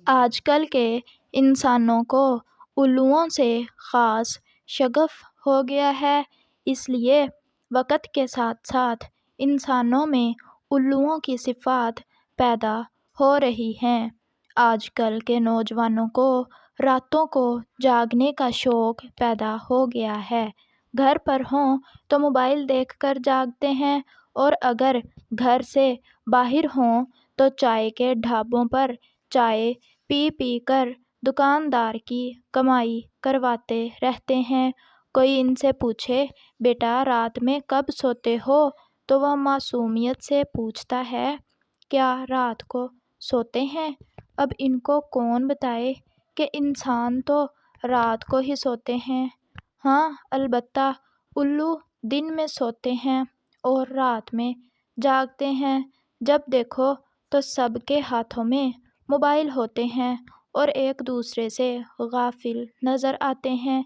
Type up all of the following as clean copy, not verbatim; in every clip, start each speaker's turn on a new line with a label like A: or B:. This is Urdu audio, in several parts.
A: آج کل کے انسانوں کو الوؤں سے خاص شغف ہو گیا ہے، اس لیے وقت کے ساتھ ساتھ انسانوں میں الوؤں کی صفات پیدا ہو رہی ہیں۔ آج کل کے نوجوانوں کو راتوں کو جاگنے کا شوق پیدا ہو گیا ہے۔ گھر پر ہوں تو موبائل دیکھ کر جاگتے ہیں، اور اگر گھر سے باہر ہوں تو چائے کے ڈھابوں پر چائے پی پی کر دکاندار کی کمائی کرواتے رہتے ہیں۔ کوئی ان سے پوچھے، بیٹا رات میں کب سوتے ہو؟ تو وہ معصومیت سے پوچھتا ہے، کیا رات کو سوتے ہیں؟ اب ان کو کون بتائے کہ انسان تو رات کو ہی سوتے ہیں۔ ہاں، البتہ الو دن میں سوتے ہیں اور رات میں جاگتے ہیں۔ جب دیکھو تو سب کے ہاتھوں میں موبائل ہوتے ہیں اور ایک دوسرے سے غافل نظر آتے ہیں۔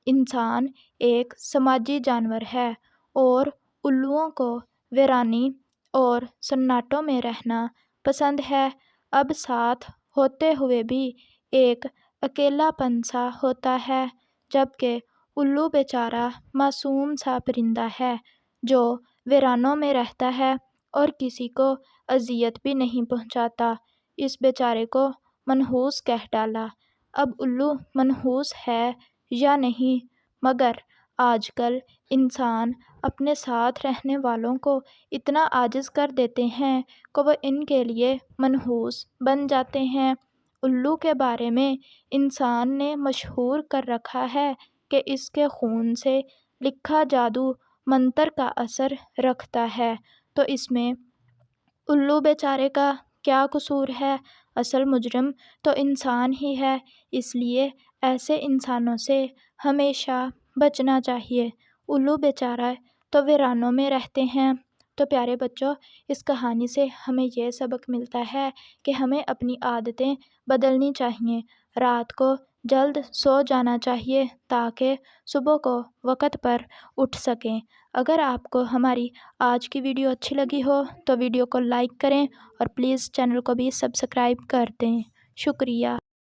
A: انسان ایک سماجی جانور ہے اور الوؤں کو ویرانی اور سناٹوں میں رہنا پسند ہے۔ اب ساتھ ہوتے ہوئے بھی ایک اکیلا پن سا ہوتا ہے، جبکہ الو بیچارہ معصوم سا پرندہ ہے جو ویرانوں میں رہتا ہے اور کسی کو اذیت بھی نہیں پہنچاتا۔ اس بیچارے کو منحوس کہہ ڈالا۔ اب الو منحوس ہے یا نہیں، مگر آج کل انسان اپنے ساتھ رہنے والوں کو اتنا عاجز کر دیتے ہیں کہ وہ ان کے لیے منحوس بن جاتے ہیں۔ الو کے بارے میں انسان نے مشہور کر رکھا ہے کہ اس کے خون سے لکھا جادو منتر کا اثر رکھتا ہے، تو اس میں الو بیچارے کا کیا قصور ہے؟ اصل مجرم تو انسان ہی ہے، اس لیے ایسے انسانوں سے ہمیشہ بچنا چاہیے۔ الو بیچارہ تو ویرانوں میں رہتے ہیں۔ تو پیارے بچوں، اس کہانی سے ہمیں یہ سبق ملتا ہے کہ ہمیں اپنی عادتیں بدلنی چاہیے۔ رات کو جلد سو جانا چاہیے تاکہ صبح کو وقت پر اٹھ سکیں۔ اگر آپ کو ہماری آج کی ویڈیو اچھی لگی ہو تو ویڈیو کو لائک کریں اور پلیز چینل کو بھی سبسکرائب کر دیں۔ شکریہ۔